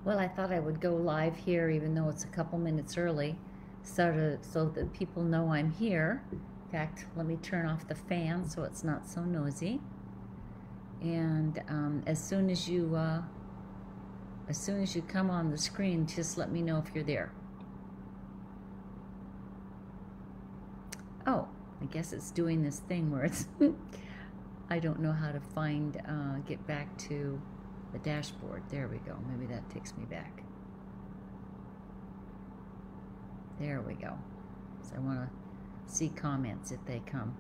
Well, I thought I would go live here, even though it's a couple minutes early, so that people know I'm here. In fact, let me turn off the fan so it's not so noisy. And as soon as you come on the screen, just let me know if you're there. Oh, I guess it's doing this thing where it's I don't know how to find get back to the dashboard. There we go. Maybe that takes me back. There we go. So I want to see comments if they come.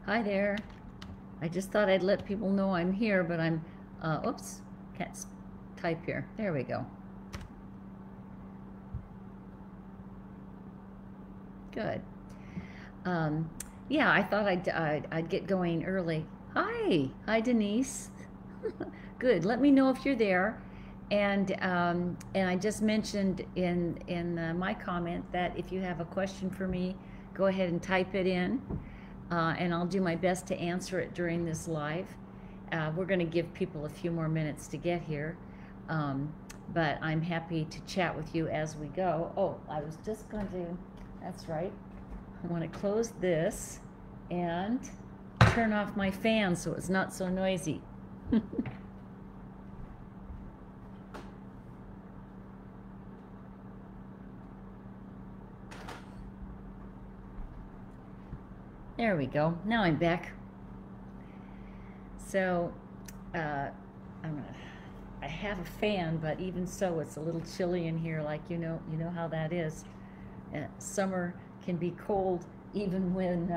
Hi there. I just thought I'd let people know I'm here, but I'm, oops, can't type here. There we go. Good. Yeah, I thought I'd get going early. Hi, Denise. Good. Let me know if you're there. And I just mentioned in my comment that if you have a question for me, go ahead and type it in. And I'll do my best to answer it during this live. We're going to give people a few more minutes to get here, but I'm happy to chat with you as we go. Oh, I was just going to, that's right, I want to close this and turn off my fan so it's not so noisy. There we go. Now I'm back. So, I have a fan, but even so, it's a little chilly in here. Like you know how that is. Summer can be cold, even when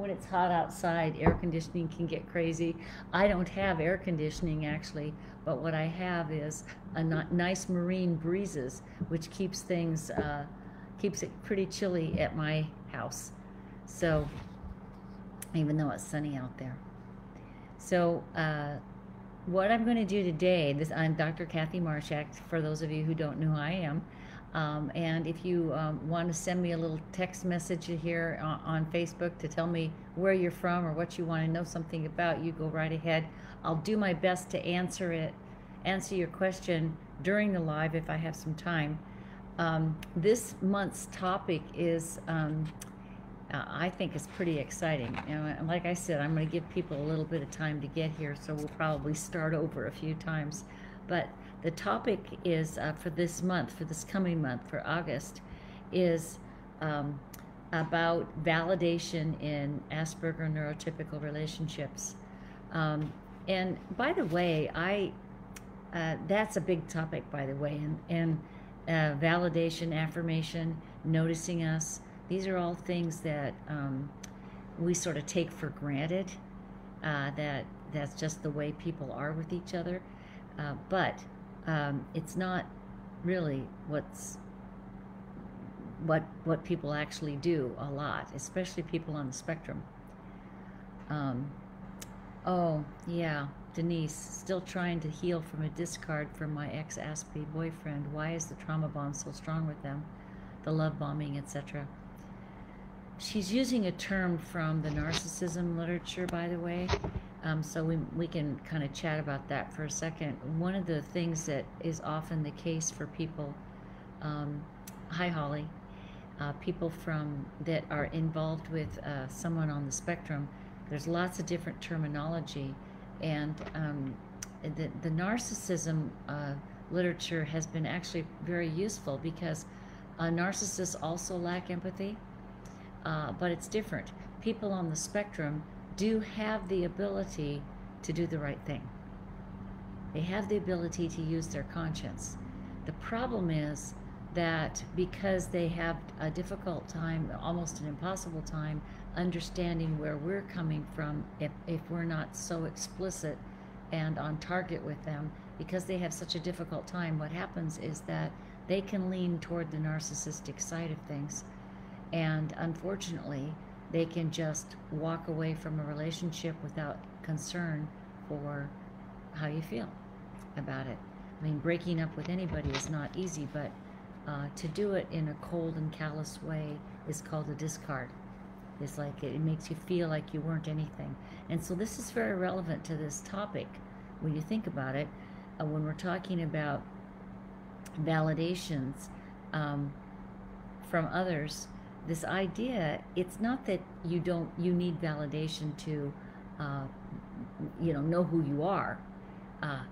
it's hot outside. Air conditioning can get crazy. I don't have air conditioning actually, but what I have is a nice marine breezes, which keeps things keeps it pretty chilly at my house. So. Even though it's sunny out there. So what I'm going to do today, I'm Dr. Kathy Marshak, for those of you who don't know who I am. And if you want to send me a little text message here on Facebook to tell me where you're from or what you want to know something about, you go right ahead. I'll do my best to answer your question during the live if I have some time. This month's topic is I think it's pretty exciting. And like I said, I'm going to give people a little bit of time to get here, so we'll probably start over a few times. But the topic is for this month, for this coming month, for August, is about validation in Asperger Neurotypical relationships. And by the way, that's a big topic, by the way, and validation, affirmation, noticing us. These are all things that we sort of take for granted, that's just the way people are with each other. But it's not really what people actually do a lot, especially people on the spectrum. Oh, yeah, Denise, still trying to heal from a discard from my ex-Aspie boyfriend. Why is the trauma bond so strong with them? The love bombing, etc. She's using a term from the narcissism literature, by the way, so we can kind of chat about that for a second. One of the things that is often the case for people, hi Holly, people that are involved with someone on the spectrum, there's lots of different terminology, and the narcissism literature has been actually very useful because narcissists also lack empathy. But it's different. People on the spectrum do have the ability to do the right thing. They have the ability to use their conscience. The problem is that because they have a difficult time, almost an impossible time, understanding where we're coming from if we're not so explicit and on target with them, because they have such a difficult time, what happens is that they can lean toward the narcissistic side of things. And unfortunately, they can just walk away from a relationship without concern for how you feel about it. I mean, breaking up with anybody is not easy, but to do it in a cold and callous way is called a discard. It's like it makes you feel like you weren't anything. And so this is very relevant to this topic when you think about it. When we're talking about validations from others, this idea, it's not that you need validation to know who you are.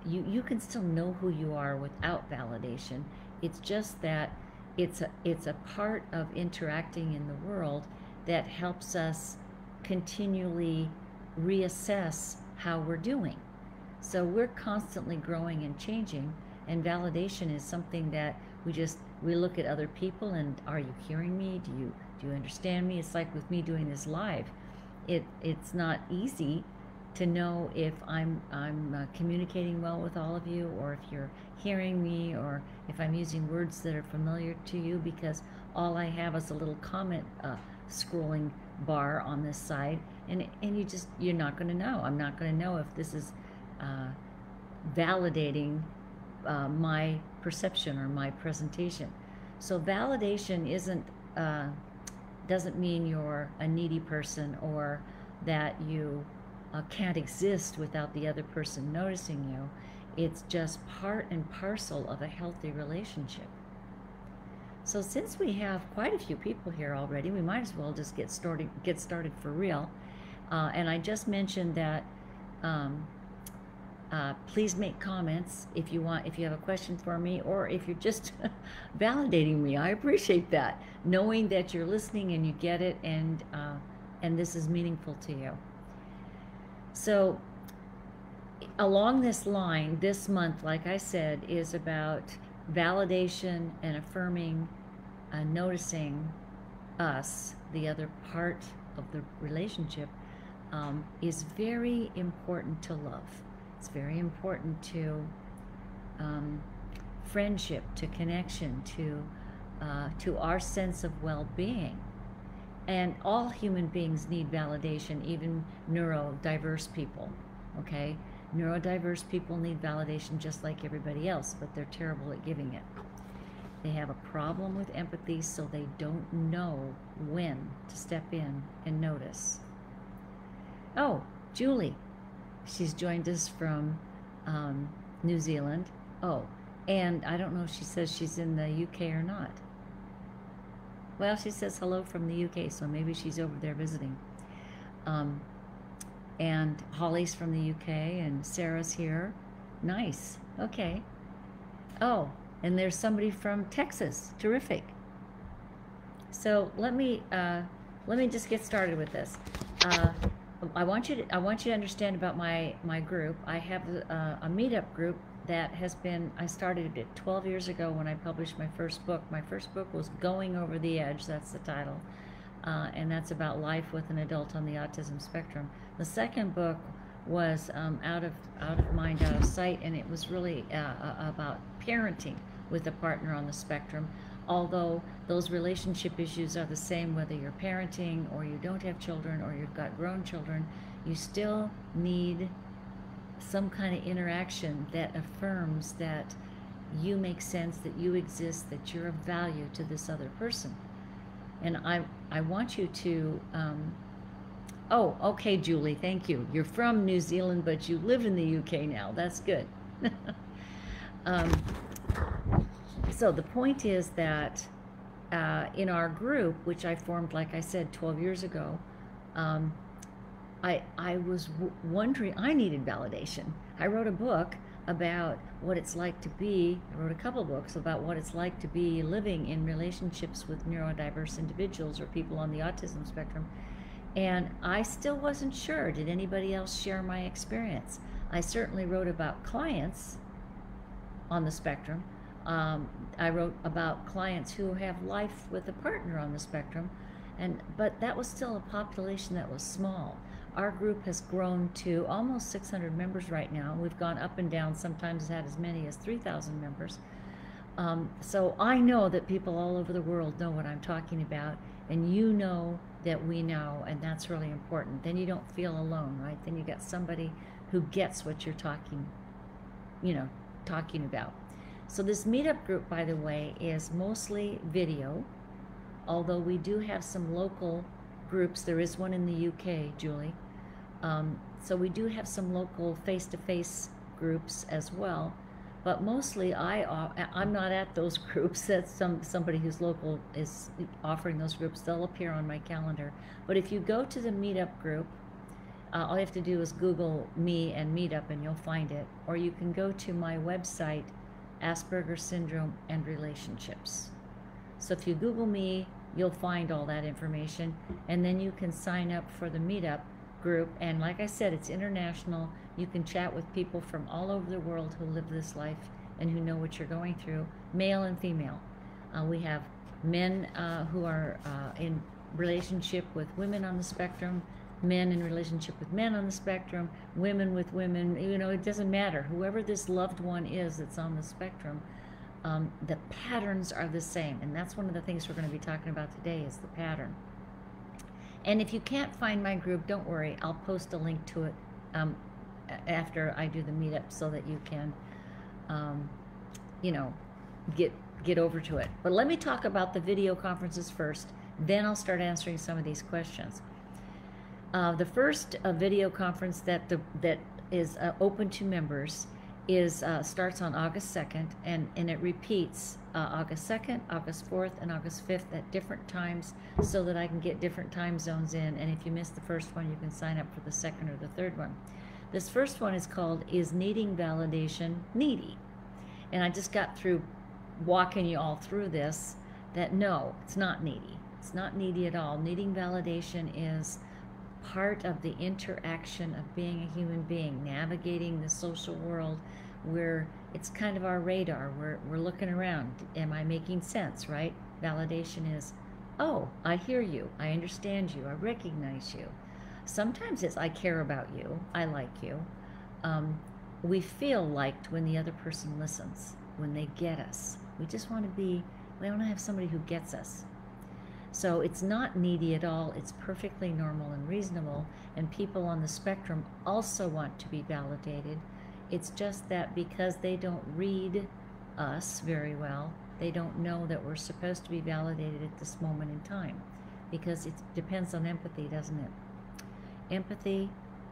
You can still know who you are without validation. It's just that it's a part of interacting in the world that helps us continually reassess how we're doing. So we're constantly growing and changing, and validation is something that we look at other people and, are you hearing me? Do you understand me? It's like with me doing this live. It's not easy to know if I'm communicating well with all of you, or if you're hearing me, or if I'm using words that are familiar to you, because all I have is a little comment scrolling bar on this side, and you're not going to know. I'm not going to know if this is validating my perception or my presentation. So validation doesn't mean you're a needy person, or that you can't exist without the other person noticing you. It's just part and parcel of a healthy relationship. So since we have quite a few people here already, we might as well just get started for real. And I just mentioned that please make comments if you have a question for me, or if you're just validating me. I appreciate that, knowing that you're listening and you get it, and this is meaningful to you. So along this line, this month, like I said, is about validation and affirming, noticing us, the other part of the relationship, is very important to love. It's very important to friendship, to connection, to our sense of well-being. And all human beings need validation, even neurodiverse people, okay? Neurodiverse people need validation just like everybody else, but they're terrible at giving it. They have a problem with empathy, so they don't know when to step in and notice. Oh, Julie. She's joined us from New Zealand. Oh, and I don't know if she says she's in the UK or not. Well, she says hello from the UK, so maybe she's over there visiting. And Holly's from the UK, and Sarah's here. Nice. Okay. Oh, and there's somebody from Texas. Terrific. So let me just get started with this. I want you to understand about my group. I have a meetup group that has been, I started it 12 years ago when I published my first book. My first book was Going Over the Edge, that's the title, and that's about life with an adult on the autism spectrum. The second book was Out of Mind, Out of Sight, and it was really about parenting with a partner on the spectrum. Although those relationship issues are the same whether you're parenting or you don't have children or you've got grown children, you still need some kind of interaction that affirms that you make sense, that you exist, that you're of value to this other person. And I want you to, oh, okay, Julie, thank you. You're from New Zealand, but you live in the UK now. That's good. So the point is that in our group, which I formed, like I said, 12 years ago, I was wondering, I needed validation. I wrote a book about what it's like to be, I wrote a couple books about what it's like to be living in relationships with neurodiverse individuals or people on the autism spectrum. And I still wasn't sure, did anybody else share my experience? I certainly wrote about clients on the spectrum. I wrote about clients who have life with a partner on the spectrum, but that was still a population that was small. Our group has grown to almost 600 members right now. We've gone up and down, sometimes had as many as 3,000 members. So I know that people all over the world know what I'm talking about, and you know that we know, and that's really important. Then you don't feel alone, right? Then you got somebody who gets what you're talking about. So this meetup group, by the way, is mostly video, although we do have some local groups. There is one in the UK, Julie. So we do have some local face-to-face groups as well. But mostly I'm not at those groups. That's somebody who's local is offering those groups. They'll appear on my calendar. But if you go to the meetup group, all you have to do is Google me and meetup and you'll find it. Or you can go to my website, Asperger Syndrome and Relationships. So if you Google me, you'll find all that information. And then you can sign up for the meetup group. And like I said, it's international. You can chat with people from all over the world who live this life and who know what you're going through, male and female. We have men who are in relationship with women on the spectrum, men in relationship with men on the spectrum, women with women. It doesn't matter. Whoever this loved one is that's on the spectrum, the patterns are the same. And that's one of the things we're going to be talking about today is the pattern. And if you can't find my group, don't worry. I'll post a link to it after I do the meetup so that you can, get over to it. But let me talk about the video conferences first. Then I'll start answering some of these questions. The first video conference that is open to members starts on August 2nd, and it repeats August 2nd, August 4th, and August 5th at different times so that I can get different time zones in. And if you miss the first one, you can sign up for the second or the third one. This first one is called Is Needing Validation Needy? And I just got through walking you all through this, that no, it's not needy. It's not needy at all. Needing validation is part of the interaction of being a human being, navigating the social world, where it's kind of our radar. We're looking around. Am I making sense, right? Validation is, oh, I hear you, I understand you, I recognize you. Sometimes it's I care about you, I like you. We feel liked when the other person listens, when they get us. We just want to have somebody who gets us. So it's not needy at all. It's perfectly normal and reasonable. And people on the spectrum also want to be validated. It's just that because they don't read us very well, they don't know that we're supposed to be validated at this moment in time. Because it depends on empathy, doesn't it? Empathy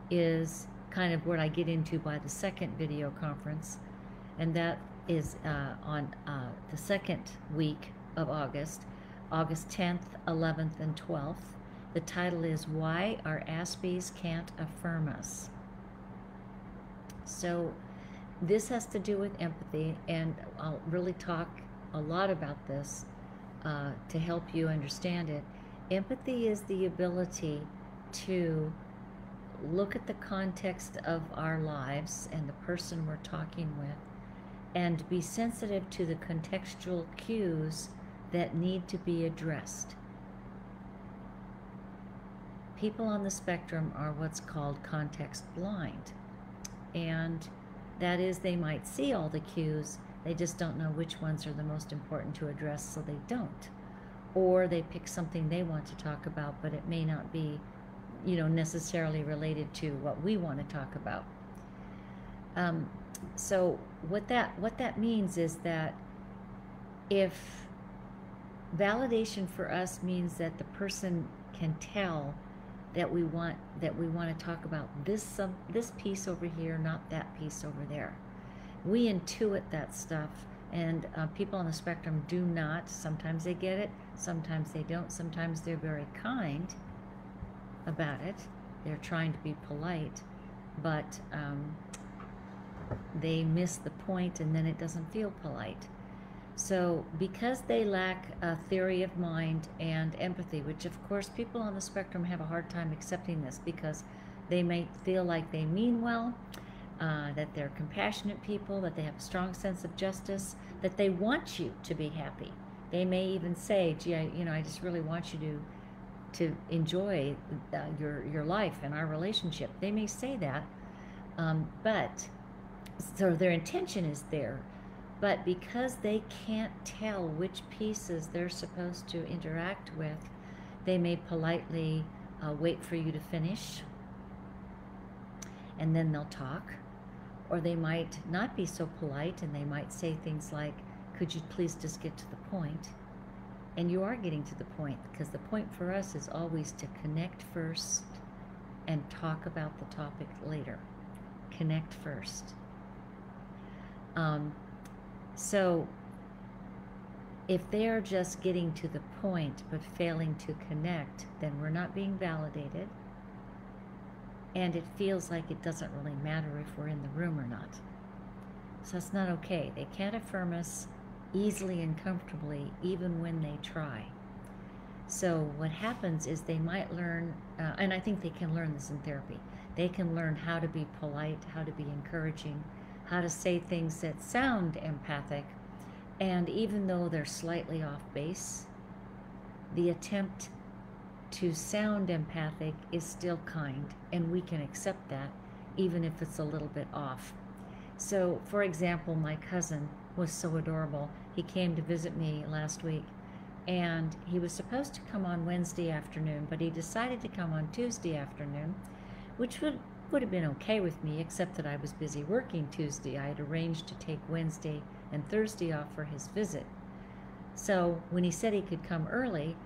is kind of what I get into by the second video conference. And that is on the second week of August. August 10th, 11th, and 12th. The title is Why Our Aspies Can't Affirm Us. So this has to do with empathy, and I'll really talk a lot about this to help you understand it. Empathy is the ability to look at the context of our lives and the person we're talking with and be sensitive to the contextual cues that need to be addressed. People on the spectrum are what's called context blind. And that is, they might see all the cues, they just don't know which ones are the most important to address, so they don't. Or they pick something they want to talk about, but it may not be, necessarily related to what we want to talk about. So what that means is that if validation for us means that the person can tell that we want to talk about this piece over here, not that piece over there. We intuit that stuff, and people on the spectrum do not. Sometimes they get it, sometimes they don't. Sometimes they're very kind about it. They're trying to be polite, but they miss the point, and then it doesn't feel polite. So because they lack a theory of mind and empathy, which of course people on the spectrum have a hard time accepting this because they may feel like they mean well, that they're compassionate people, that they have a strong sense of justice, that they want you to be happy. They may even say, gee, I just really want you to enjoy your life and our relationship. They may say that, but so their intention is there. But because they can't tell which pieces they're supposed to interact with, They may politely wait for you to finish, and then they'll talk. Or they might not be so polite, and they might say things like, could you please just get to the point? And you are getting to the point, because the point for us is always to connect first and talk about the topic later. Connect first. So if they're just getting to the point but failing to connect, then we're not being validated, and it feels like it doesn't really matter if we're in the room or not. So that's not okay. They can't affirm us easily and comfortably even when they try. So what happens is they might learn, and I think they can learn this in therapy, they can learn how to be polite, how to be encouraging, how to say things that sound empathic, and even though they're slightly off base, the attempt to sound empathic is still kind, and we can accept that even if it's a little bit off. So, for example, my cousin was so adorable. He came to visit me last week, and he was supposed to come on Wednesday afternoon, but he decided to come on Tuesday afternoon, which would have been okay with me, except that I was busy working Tuesday. I had arranged to take Wednesday and Thursday off for his visit. So when he said he could come early,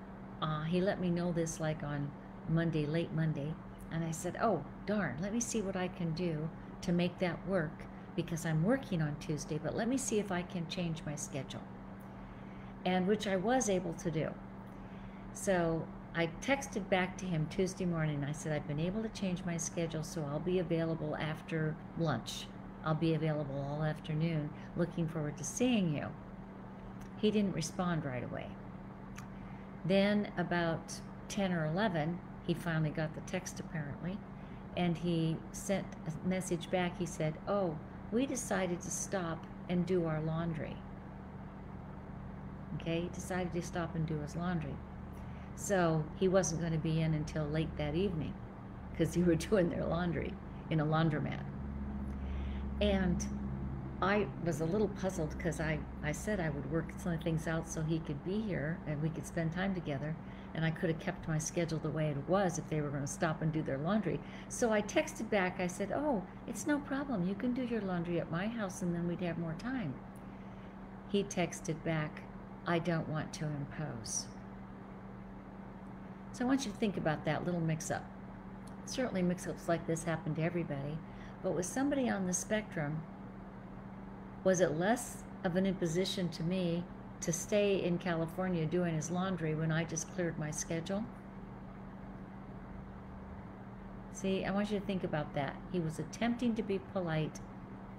he let me know this like on Monday, late Monday, and I said, oh, darn, let me see what I can do to make that work, because I'm working on Tuesday, but let me see if I can change my schedule. And which I was able to do. So I texted back to him Tuesday morning. I said, I've been able to change my schedule, so I'll be available after lunch. I'll be available all afternoon. Looking forward to seeing you. He didn't respond right away. Then about 10 or 11, he finally got the text apparently, and he sent a message back. He said, oh, we decided to stop and do our laundry. Okay, he decided to stop and do his laundry. So he wasn't going to be in until late that evening, because they were doing their laundry in a laundromat. And I was a little puzzled, because I said I would work some things out so he could be here and we could spend time together, and I could have kept my schedule the way it was if they were going to stop and do their laundry. So I texted back, I said, oh, it's no problem. You can do your laundry at my house, and then we'd have more time. He texted back, I don't want to impose. So I want you to think about that little mix-up. Certainly mix-ups like this happen to everybody, but with somebody on the spectrum, was it less of an imposition to me to stay in California doing his laundry when I just cleared my schedule? See, I want you to think about that. He was attempting to be polite.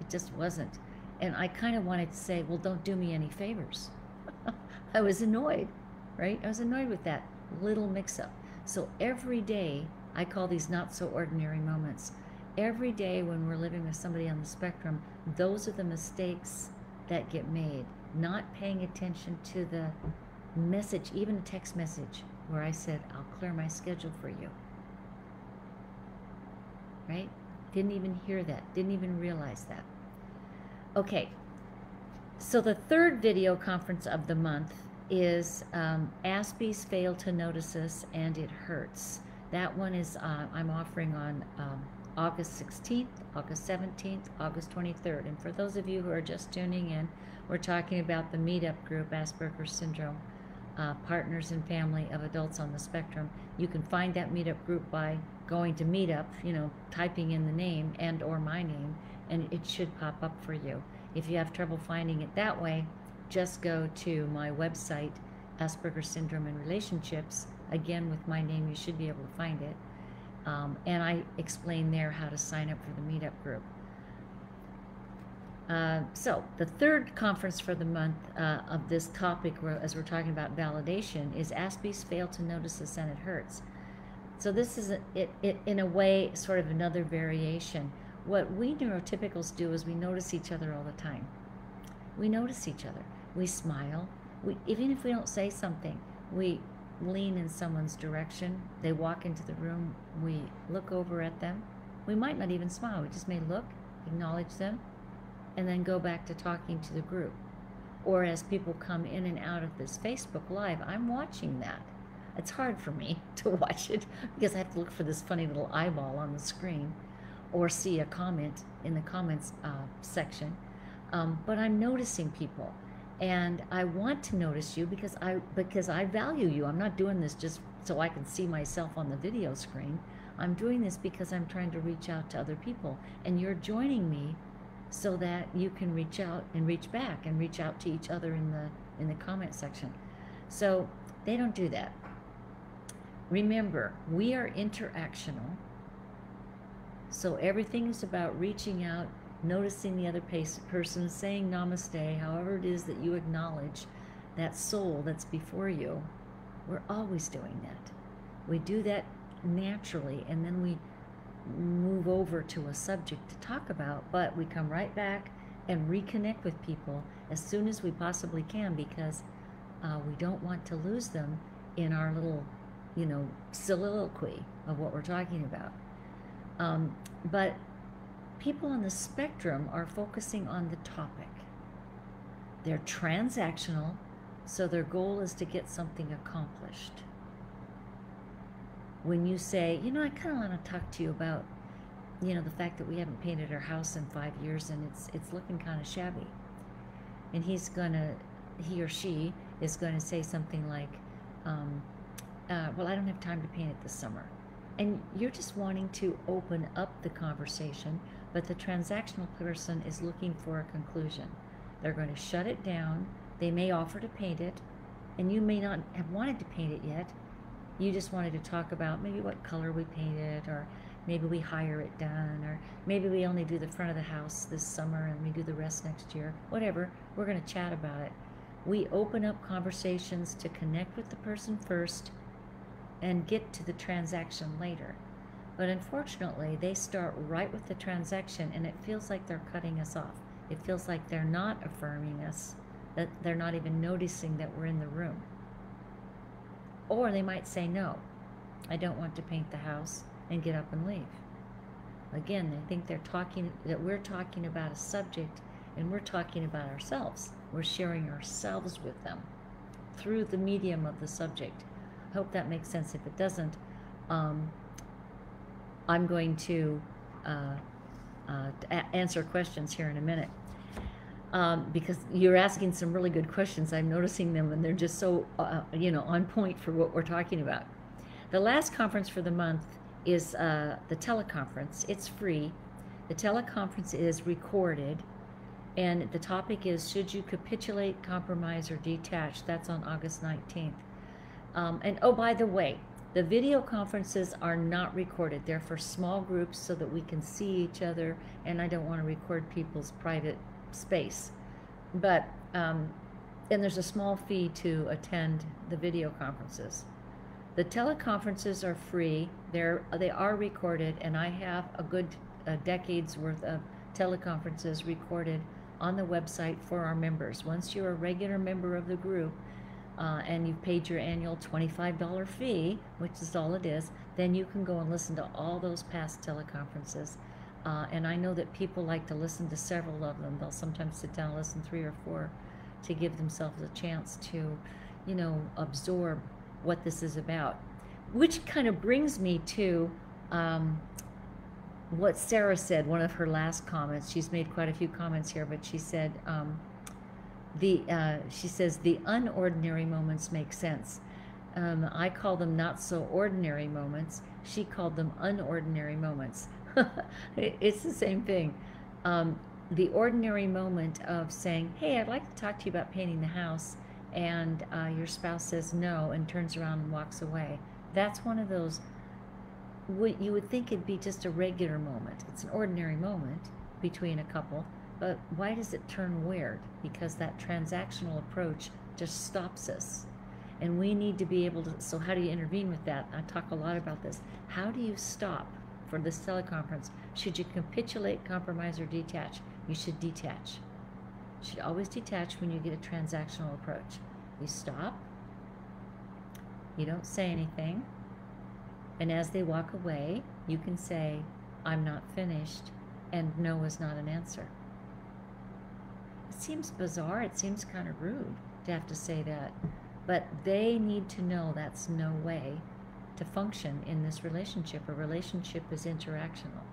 It just wasn't. And I kind of wanted to say, well, don't do me any favors. I was annoyed, right? I was annoyed with that little mix-up. So every day, I call these not so ordinary moments. Every day when we're living with somebody on the spectrum, those are the mistakes that get made. Not paying attention to the message, even a text message, where I said, I'll clear my schedule for you. Right? Didn't even hear that. Didn't even realize that. Okay. So the third video conference of the month is Aspies Fail to Notice Us and It Hurts. That one is I'm offering on August 16th, August 17th, August 23rd. And for those of you who are just tuning in, we're talking about the meetup group, Asperger Syndrome Partners and Family of Adults on the Spectrum. You can find that meetup group by going to Meetup, typing in the name and or my name, and it should pop up for you. If you have trouble finding it that way, just go to my website, Asperger Syndrome and Relationships. Again, with my name, you should be able to find it. And I explain there how to sign up for the meetup group. So the third conference for the month of this topic, as we're talking about validation, is Aspies Fail to Notice Us and It Hurts. So this is, in a way, sort of another variation. What we neurotypicals do is we notice each other all the time. We notice each other. We smile. Even if we don't say something, we lean in someone's direction. They walk into the room. We look over at them. We might not even smile. We just may look, acknowledge them, and then go back to talking to the group. Or as people come in and out of this Facebook Live, I'm watching that. It's hard for me to watch it because I have to look for this funny little eyeball on the screen or see a comment in the comments section. But I'm noticing people, and I want to notice you because I value you. I'm not doing this just so I can see myself on the video screen. I'm doing this because I'm trying to reach out to other people, and you're joining me so that you can reach out and reach back and reach out to each other in the comment section. So they don't do that. Remember, we are interactional. So everything is about reaching out, noticing the other person, saying namaste, however it is that you acknowledge that soul that's before you. We're always doing that. We do that naturally, and then we move over to a subject to talk about, but we come right back and reconnect with people as soon as we possibly can, because we don't want to lose them in our little, soliloquy of what we're talking about. But people on the spectrum are focusing on the topic. They're transactional, so their goal is to get something accomplished. When you say, I kind of want to talk to you about, the fact that we haven't painted our house in 5 years and it's looking kind of shabby. And he or she is going to say something like, well, I don't have time to paint it this summer. And you're just wanting to open up the conversation, but the transactional person is looking for a conclusion. They're going to shut it down. They may offer to paint it, and you may not have wanted to paint it yet. You just wanted to talk about maybe what color we painted, or maybe we hire it done, or maybe we only do the front of the house this summer and we do the rest next year. Whatever, we're going to chat about it. We open up conversations to connect with the person first and get to the transaction later. But unfortunately, they start right with the transaction, and it feels like they're cutting us off. It feels like they're not affirming us, that they're not even noticing that we're in the room. Or they might say, no, I don't want to paint the house, and get up and leave. Again, they think that we're talking about a subject, and we're talking about ourselves. We're sharing ourselves with them through the medium of the subject. I hope that makes sense. If it doesn't, I'm going to answer questions here in a minute, because you're asking some really good questions. I'm noticing them, and they're just so on point for what we're talking about. The last conference for the month is the teleconference. It's free. The teleconference is recorded, and the topic is, should you capitulate, compromise, or detach? That's on August 19th. And oh, by the way, the video conferences are not recorded. They're for small groups so that we can see each other, and I don't want to record people's private space. But, and there's a small fee to attend the video conferences. The teleconferences are free. They are recorded, and I have a good decade's worth of teleconferences recorded on the website for our members. Once you're a regular member of the group, and you've paid your annual $25 fee, which is all it is, then you can go and listen to all those past teleconferences. And I know that people like to listen to several of them. They'll sometimes sit down and listen 3 or 4 to give themselves a chance to, absorb what this is about. Which kind of brings me to what Sarah said, one of her last comments. She's made quite a few comments here, but she said, she says, the unordinary moments make sense. I call them not so ordinary moments. She called them unordinary moments. It's the same thing. The ordinary moment of saying, hey, I'd like to talk to you about painting the house, and your spouse says no and turns around and walks away. That's one of those, you would think it'd be just a regular moment. It's an ordinary moment between a couple. But why does it turn weird? Because that transactional approach just stops us. And we need to be able to, so how do you intervene with that? I talk a lot about this. How do you stop for this teleconference? Should you capitulate, compromise, or detach? You should detach. You should always detach when you get a transactional approach. You stop. You don't say anything. And as they walk away, you can say, I'm not finished, and no is not an answer. It seems bizarre. It seems kind of rude to have to say that. But they need to know that's no way to function in this relationship. A relationship is interactional.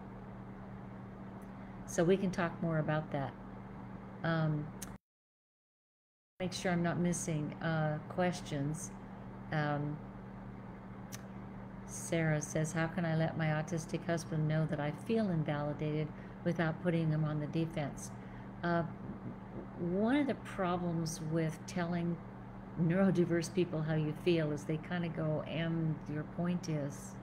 So we can talk more about that. Make sure I'm not missing questions. Sarah says, how can I let my autistic husband know that I feel invalidated without putting him on the defense? One of the problems with telling neurodiverse people how you feel is they kind of go, and your point is.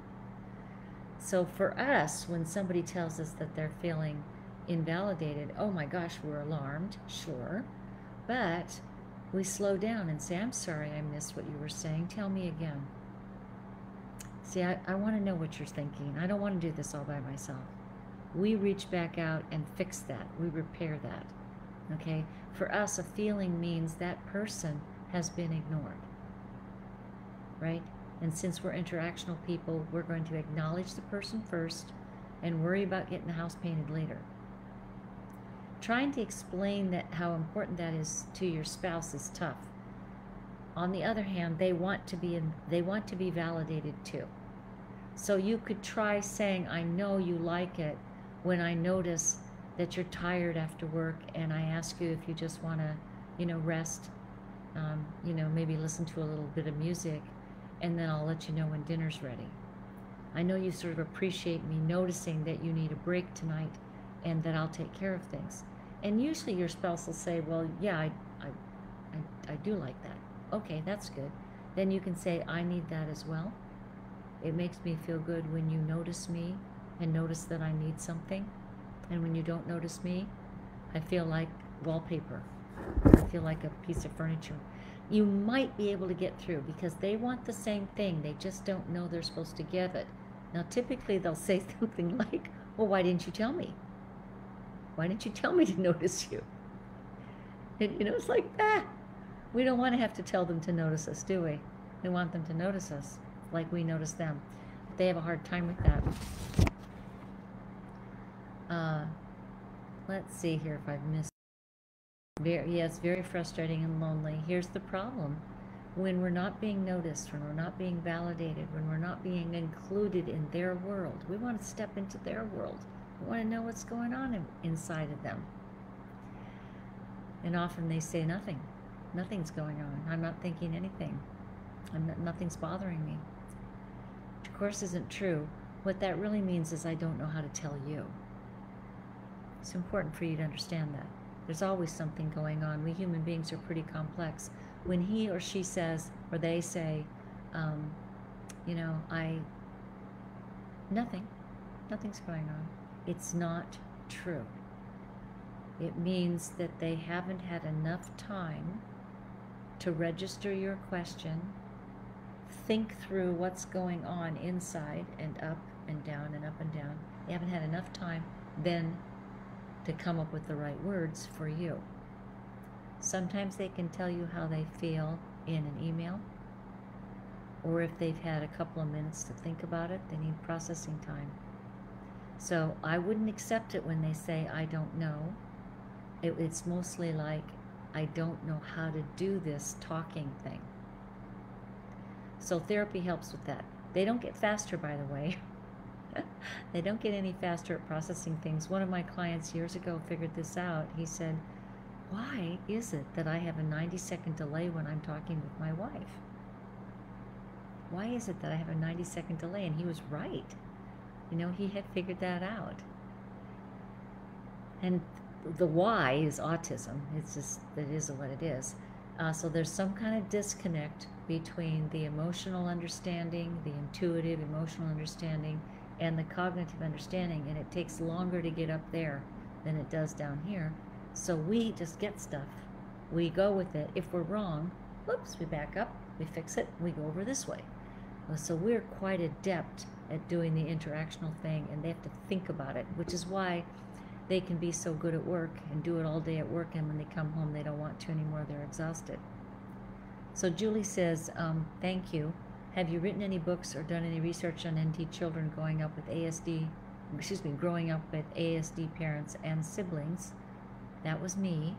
So for us, when somebody tells us that they're feeling invalidated, oh my gosh, we're alarmed, sure, but we slow down and say, I'm sorry, I missed what you were saying, tell me again. See, I want to know what you're thinking. I don't want to do this all by myself. We reach back out and fix that. We repair that. Okay? For us, a feeling means that person has been ignored. Right? And since we're interactional people, we're going to acknowledge the person first and worry about getting the house painted later. Trying to explain that how important that is to your spouse is tough. On the other hand, they want to be validated too. So you could try saying, I know you like it when I notice that you're tired after work and I ask you if you just want to, rest, maybe listen to a little bit of music, and then I'll let you know when dinner's ready. I know you sort of appreciate me noticing that you need a break tonight and that I'll take care of things. And usually your spouse will say, well, yeah, I do like that. Okay, that's good. Then you can say, I need that as well. It makes me feel good when you notice me and notice that I need something. And when you don't notice me, I feel like wallpaper. I feel like a piece of furniture. You might be able to get through because they want the same thing. They just don't know they're supposed to get it. Now, typically they'll say something like, well, why didn't you tell me? Why didn't you tell me to notice you? And, it's like, we don't want to have to tell them to notice us, do we? We want them to notice us like we notice them. But they have a hard time with that. Let's see here if I've missed. Yes, very frustrating and lonely. Here's the problem. When we're not being noticed, when we're not being validated, when we're not being included in their world, we want to step into their world. We want to know what's going on inside of them. And often they say nothing. Nothing's going on. I'm not thinking anything. Nothing's bothering me. Which of course isn't true. What that really means is I don't know how to tell you. It's important for you to understand that. There's always something going on. We human beings are pretty complex. When he or she says, or they say, nothing's going on, it's not true. It means that they haven't had enough time to register your question, think through what's going on inside and up and down and up and down. They haven't had enough time then to come up with the right words for you. Sometimes they can tell you how they feel in an email, or if they've had a couple of minutes to think about it, they need processing time. So I wouldn't accept it when they say, I don't know. It's mostly like, I don't know how to do this talking thing. So therapy helps with that. They don't get faster, by the way. They don't get any faster at processing things. One of my clients years ago figured this out. He said, why is it that I have a 90-second delay when I'm talking with my wife? Why is it that I have a 90-second delay? And he was right. He had figured that out. And the why is autism. It's just, it is what it is. So there's some kind of disconnect between the emotional understanding, the intuitive emotional understanding, and the cognitive understanding, and it takes longer to get up there than it does down here. So we just get stuff. We go with it. If we're wrong, whoops, we back up, we fix it, we go over this way. So we're quite adept at doing the interactional thing, and they have to think about it, which is why they can be so good at work and do it all day at work, and when they come home they don't want to anymore, they're exhausted. So Julie says, thank you. Have you written any books or done any research on NT children growing up with ASD parents and siblings? That was me.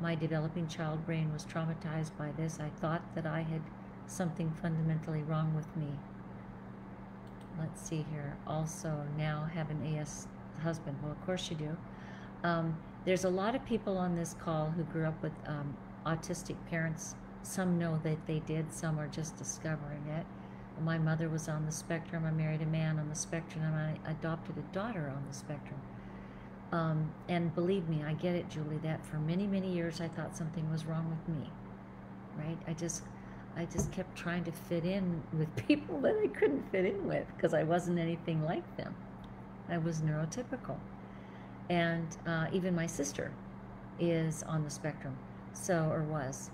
my developing child brain was traumatized by this. I thought that I had something fundamentally wrong with me. Let's see here. Also, now have an AS husband. Well, of course you do. There's a lot of people on this call who grew up with autistic parents. Some know that they did. Some are just discovering it. My mother was on the spectrum. I married a man on the spectrum, and I adopted a daughter on the spectrum. And believe me, I get it, Julie, that for many, many years I thought something was wrong with me, right? I just kept trying to fit in with people that I couldn't fit in with because I wasn't anything like them. I was neurotypical. And even my sister is on the spectrum, or was.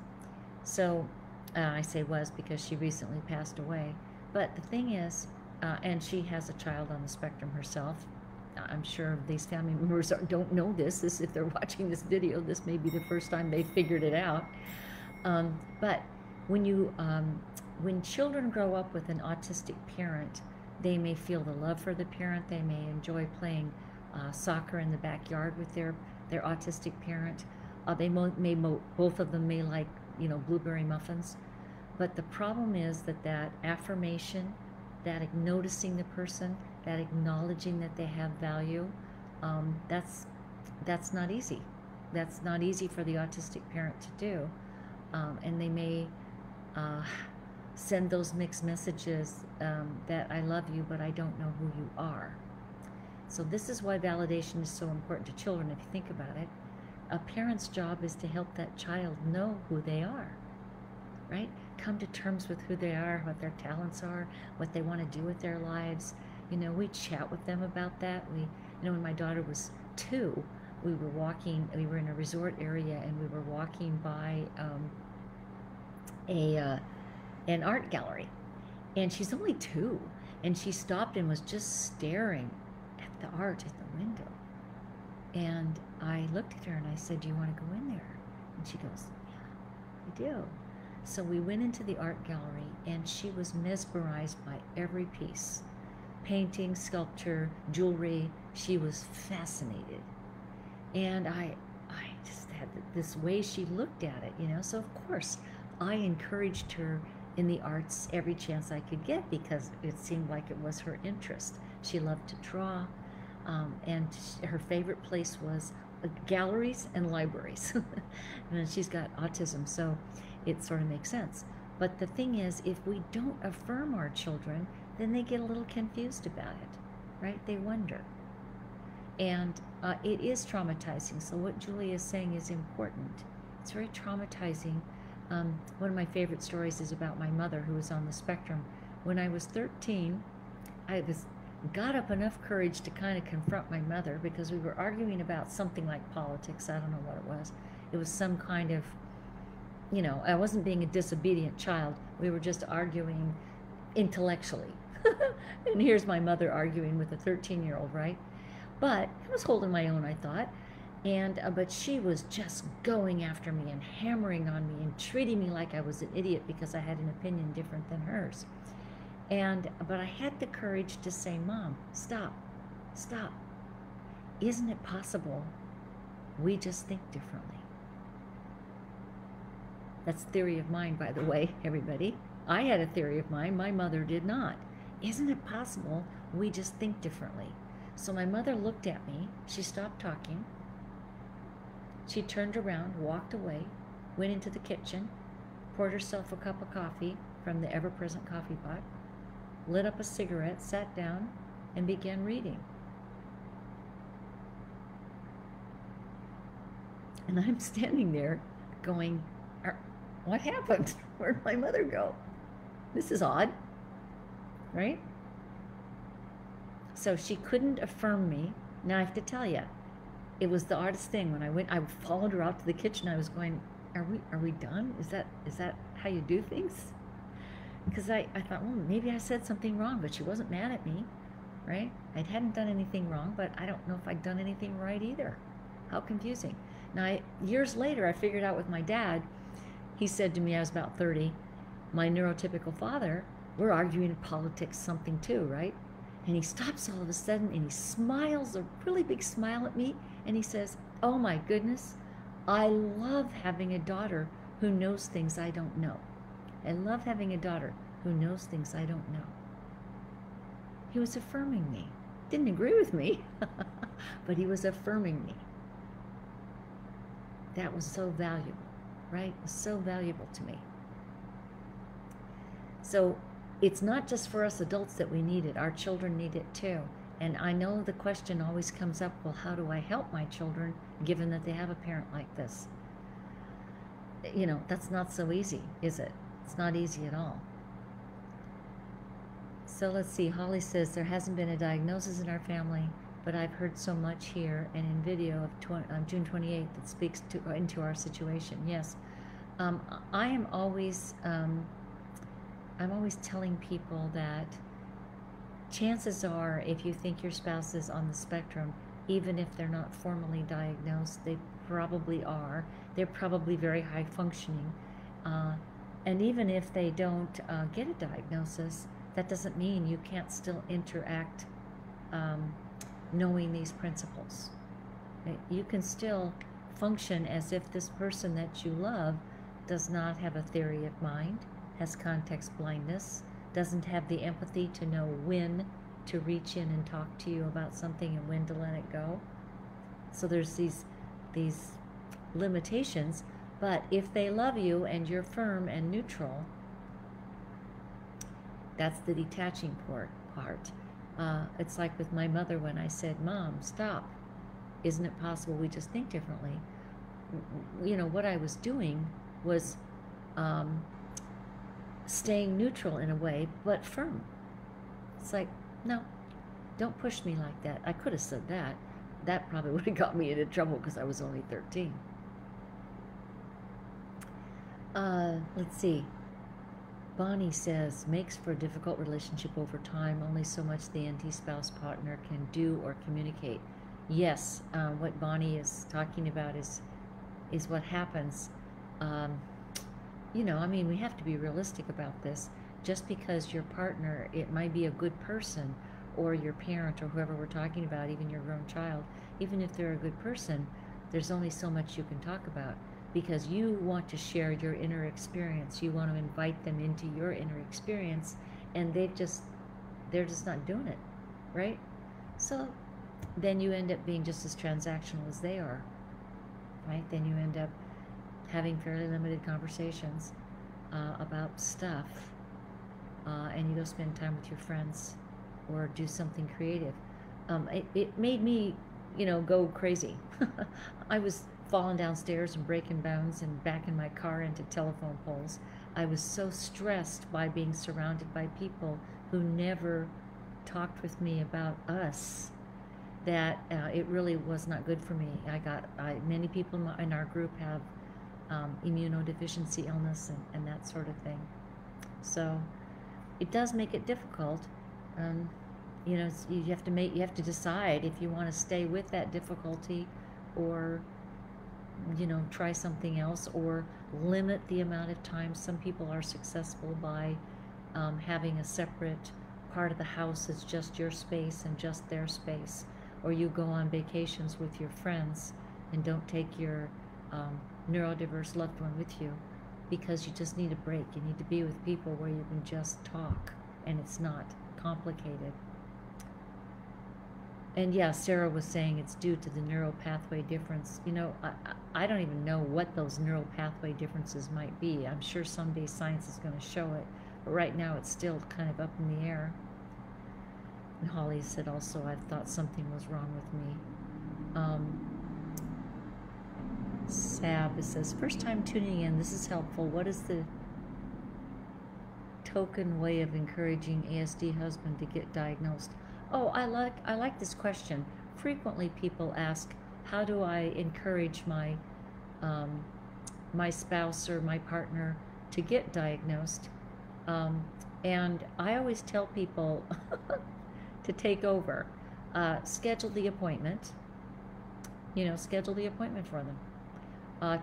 So I say was because she recently passed away. But the thing is, and she has a child on the spectrum herself. I'm sure these family members don't know this. If they're watching this video, this may be the first time they figured it out. But when children grow up with an autistic parent, they may feel the love for the parent. They may enjoy playing soccer in the backyard with their autistic parent. Both of them may like, blueberry muffins. But the problem is that affirmation, that noticing the person, that acknowledging that they have value, that's not easy. That's not easy for the autistic parent to do. And they may send those mixed messages that I love you, but I don't know who you are. So this is why validation is so important to children, if you think about it. A parent's job is to help that child know who they are, right? Come to terms with who they are, what their talents are, what they want to do with their lives. We chat with them about that. When my daughter was 2, we were in a resort area, and we were walking by an art gallery. And she's only 2, and she stopped and was just staring at the art at the window. And I looked at her and I said, "Do you want to go in there?" And she goes, "Yeah, I do." So we went into the art gallery, and she was mesmerized by every piece. Painting, sculpture, jewelry. She was fascinated. And I just had this way she looked at it, So of course, I encouraged her in the arts every chance I could get because it seemed like it was her interest. She loved to draw, and her favorite place was galleries and libraries. And she's got autism, so it sort of makes sense. But the thing is, if we don't affirm our children, then they get a little confused about it, right? They wonder. And it is traumatizing. So what Julie is saying is important. It's very traumatizing. One of my favorite stories is about my mother, who was on the spectrum. When I was 13, I got up enough courage to kind of confront my mother because we were arguing about something like politics. I don't know what it was. It was some kind of, I wasn't being a disobedient child. We were just arguing intellectually. And here's my mother arguing with a 13-year-old, right? But I was holding my own, I thought. But she was just going after me and hammering on me and treating me like I was an idiot because I had an opinion different than hers. But I had the courage to say, "Mom, stop. Isn't it possible we just think differently?" That's theory of mind, by the way, everybody. I had a theory of mind. My mother did not. Isn't it possible we just think differently? So my mother looked at me. She stopped talking. She turned around, walked away, went into the kitchen, poured herself a cup of coffee from the ever-present coffee pot, lit up a cigarette, sat down, and began reading. And I'm standing there going, "What happened? Where'd my mother go? This is odd," right? So she couldn't affirm me. Now I have to tell you, it was the oddest thing. When I followed her out to the kitchen. I was going, are we done? Is that how you do things? Because I thought, well, maybe I said something wrong, but she wasn't mad at me, right? I hadn't done anything wrong, but I don't know if I'd done anything right either. How confusing. Now, years later, I figured out with my dad. He said to me, I was about 30, my neurotypical father, we're arguing politics something too, right? And he stops all of a sudden and he smiles, a really big smile at me, and he says, "Oh my goodness, I love having a daughter who knows things I don't know. I love having a daughter who knows things I don't know. He was affirming me. Didn't agree with me, but he was affirming me. That was so valuable, right? It was so valuable to me. So it's not just for us adults that we need it. Our children need it too. And I know the question always comes up, well, how do I help my children given that they have a parent like this? You know, that's not so easy, is it? It's not easy at all. So let's see, Holly says, there hasn't been a diagnosis in our family, but I've heard so much here and in video of June 28th that speaks into our situation. Yes, I'm always telling people that chances are, if you think your spouse is on the spectrum, even if they're not formally diagnosed, they probably are. They're probably very high functioning. And even if they don't get a diagnosis, that doesn't mean you can't still interact knowing these principles. You can still function as if this person that you love does not have a theory of mind, has context blindness, doesn't have the empathy to know when to reach in and talk to you about something and when to let it go. So there's these limitations, but if they love you and you're firm and neutral, that's the detaching part. It's like with my mother when I said, Mom, stop. Isn't it possible we just think differently? You know, what I was doing was staying neutral in a way, but firm. It's like, no, don't push me like that. I could have said that. That probably would have got me into trouble because I was only 13. Let's see. Bonnie says, makes for a difficult relationship over time. Only so much the anti-spouse partner can do or communicate. Yes, what Bonnie is talking about is what happens. You know, I mean, we have to be realistic about this. Just because your partner, it might be a good person, or your parent, or whoever we're talking about, even your grown child, even if they're a good person, there's only so much you can talk about, because you want to share your inner experience. You want to invite them into your inner experience, and they're just not doing it, right? So then you end up being just as transactional as they are, right? Then you end up having fairly limited conversations about stuff, and you go spend time with your friends or do something creative. It made me, you know, go crazy. I was falling downstairs and breaking bones and backing my car into telephone poles. I was so stressed by being surrounded by people who never talked with me about us that it really was not good for me. Many people in our group have immunodeficiency illness and that sort of thing. So it does make it difficult. You know, you have to decide if you want to stay with that difficulty, or, you know, try something else, or limit the amount of time. Some people are successful by having a separate part of the house that's just your space and just their space, or you go on vacations with your friends and don't take your neurodiverse loved one with you, because you just need a break. You need to be with people where you can just talk and it's not complicated. And yeah, Sarah was saying it's due to the neural pathway difference. You know, I don't even know what those neural pathway differences might be. I'm sure someday science is going to show it, but right now it's still kind of up in the air. And Holly said also, I thought something was wrong with me. Sab, it says, first time tuning in, this is helpful. What is the token way of encouraging ASD husband to get diagnosed? Oh, I like this question. Frequently people ask, how do I encourage my my spouse or my partner to get diagnosed? And I always tell people to take over. Schedule the appointment. You know, schedule the appointment for them.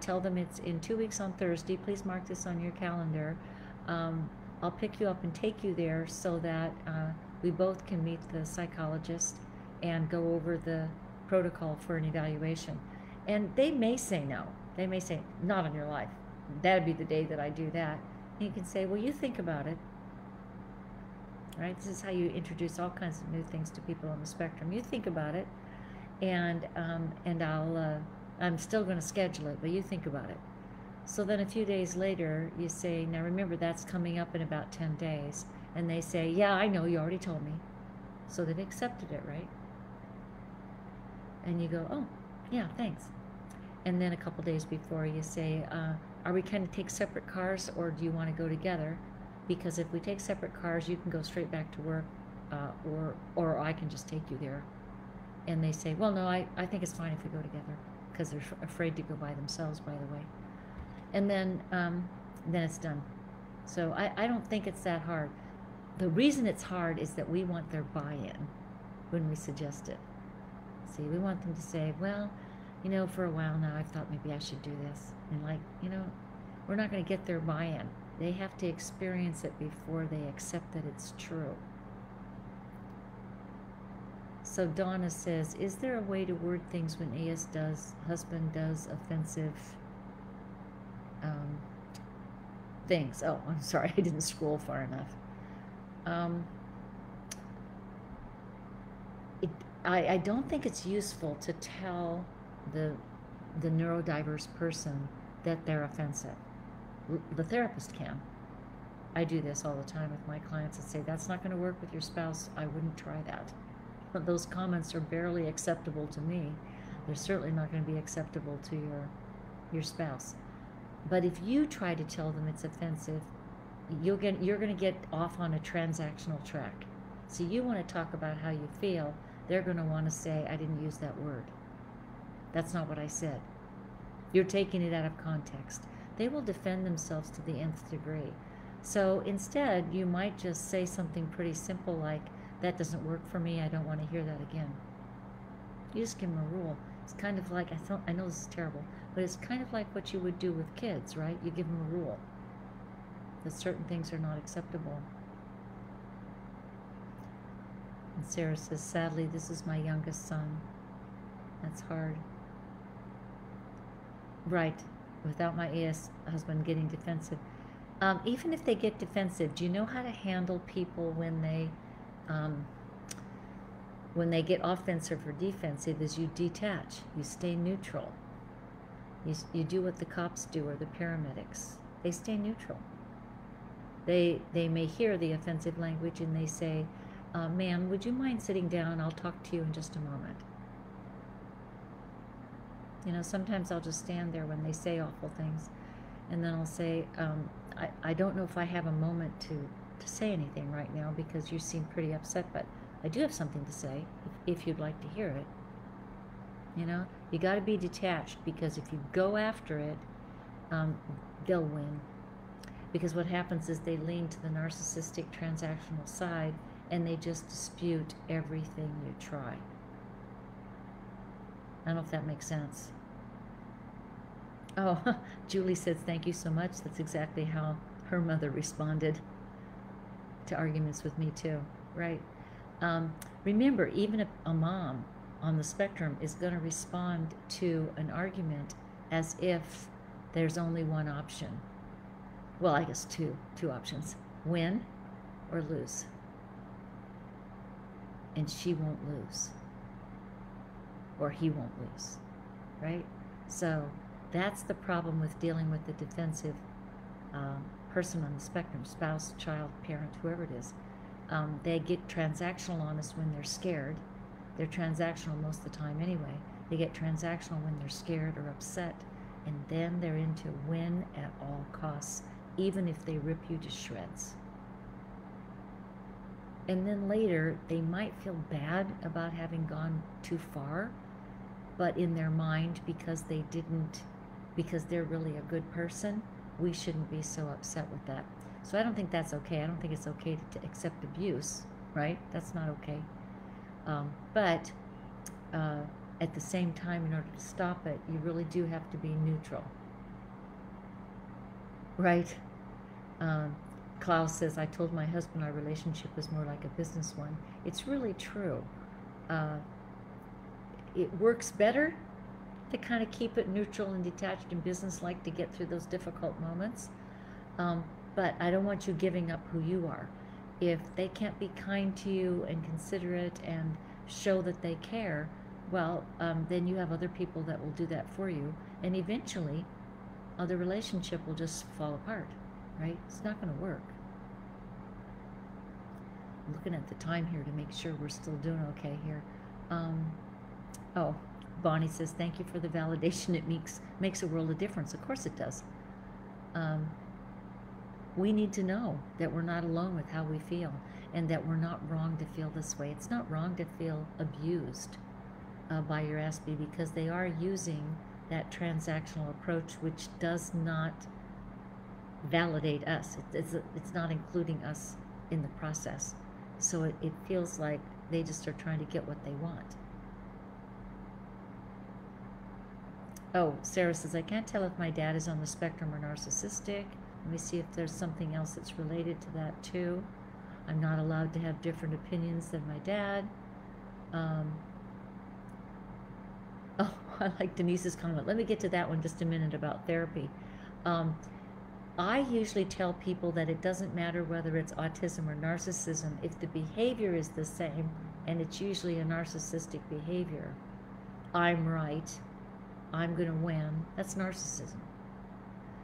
Tell them it's in 2 weeks on Thursday. Please mark this on your calendar. I'll pick you up and take you there so that we both can meet the psychologist and go over the protocol for an evaluation. And they may say no. They may say, not in your life. That'd be the day that I do that. And you can say, well, you think about it. Right? This is how you introduce all kinds of new things to people on the spectrum. You think about it, and I'm still going to schedule it, but you think about it. So then a few days later, you say, now remember, that's coming up in about 10 days. And they say, yeah, I know, you already told me. So they've accepted it, right? And you go, oh, yeah, thanks. And then a couple days before, you say, are we going to take separate cars, or do you want to go together? Because if we take separate cars, you can go straight back to work, or I can just take you there. And they say, well, no, I think it's fine if we go together, because they're afraid to go by themselves, by the way. And then it's done. So I don't think it's that hard. The reason it's hard is that we want their buy-in when we suggest it. See, we want them to say, well, you know, for a while now I've thought maybe I should do this. And like, you know, we're not going to get their buy-in. They have to experience it before they accept that it's true. So Donna says, is there a way to word things when husband does offensive things? Oh, I'm sorry, I didn't scroll far enough. I don't think it's useful to tell the neurodiverse person that they're offensive. The therapist can. I do this all the time with my clients and say, that's not going to work with your spouse. I wouldn't try that. But those comments are barely acceptable to me. They're certainly not going to be acceptable to your spouse. But if you try to tell them it's offensive, you're going to get off on a transactional track. So you want to talk about how you feel. They're going to want to say, I didn't use that word. That's not what I said. You're taking it out of context. They will defend themselves to the nth degree. So instead, you might just say something pretty simple like, that doesn't work for me, I don't want to hear that again. You just give them a rule. It's kind of like, I know this is terrible, but it's kind of like what you would do with kids, right? You give them a rule that certain things are not acceptable. And Sarah says, sadly, this is my youngest son. That's hard. Right, without my AS husband getting defensive. Even if they get defensive, do you know how to handle people when they get offensive or defensive? Is you detach, you stay neutral. You do what the cops do or the paramedics. They stay neutral. They may hear the offensive language and they say, ma'am, would you mind sitting down? I'll talk to you in just a moment. You know, sometimes I'll just stand there when they say awful things, and then I'll say, I don't know if I have a moment to say anything right now because you seem pretty upset, but I do have something to say if you'd like to hear it. You know, you got to be detached, because if you go after it, they'll win. Because what happens is they lean to the narcissistic transactional side and they just dispute everything you try. I don't know if that makes sense. Oh, Julie says, thank you so much. That's exactly how her mother responded to arguments with me too, right? Remember, even a mom on the spectrum is going to respond to an argument as if there's only one option. Well, I guess two options: win or lose. And she won't lose, or he won't lose, right? So that's the problem with dealing with the defensive person on the spectrum: spouse, child, parent, whoever it is. They get transactional on us when they're scared. They're transactional most of the time anyway. They get transactional when they're scared or upset, and then they're into win at all costs, even if they rip you to shreds. And then later, they might feel bad about having gone too far, but in their mind, because they're really a good person, we shouldn't be so upset with that. So I don't think that's okay. I don't think it's okay to accept abuse, right? That's not okay. But at the same time, in order to stop it, you really do have to be neutral, right? Klaus says, I told my husband our relationship was more like a business one. It's really true. It works better to kind of keep it neutral and detached and businesslike to get through those difficult moments. But I don't want you giving up who you are. If they can't be kind to you and considerate and show that they care, well, then you have other people that will do that for you. And eventually, the relationship will just fall apart, right? It's not going to work. I'm looking at the time here to make sure we're still doing okay here. Oh, Bonnie says, thank you for the validation. It makes a world of difference. Of course it does. We need to know that we're not alone with how we feel and that we're not wrong to feel this way. It's not wrong to feel abused by your ASPE, because they are using that transactional approach, which does not validate us. It's not including us in the process. So it feels like they just are trying to get what they want. Oh, Sarah says, I can't tell if my dad is on the spectrum or narcissistic. Let me see if there's something else that's related to that too. I'm not allowed to have different opinions than my dad. Oh, I like Denise's comment. Let me get to that one just a minute about therapy. I usually tell people that it doesn't matter whether it's autism or narcissism. If the behavior is the same, and it's usually a narcissistic behavior, I'm right, I'm going to win, that's narcissism.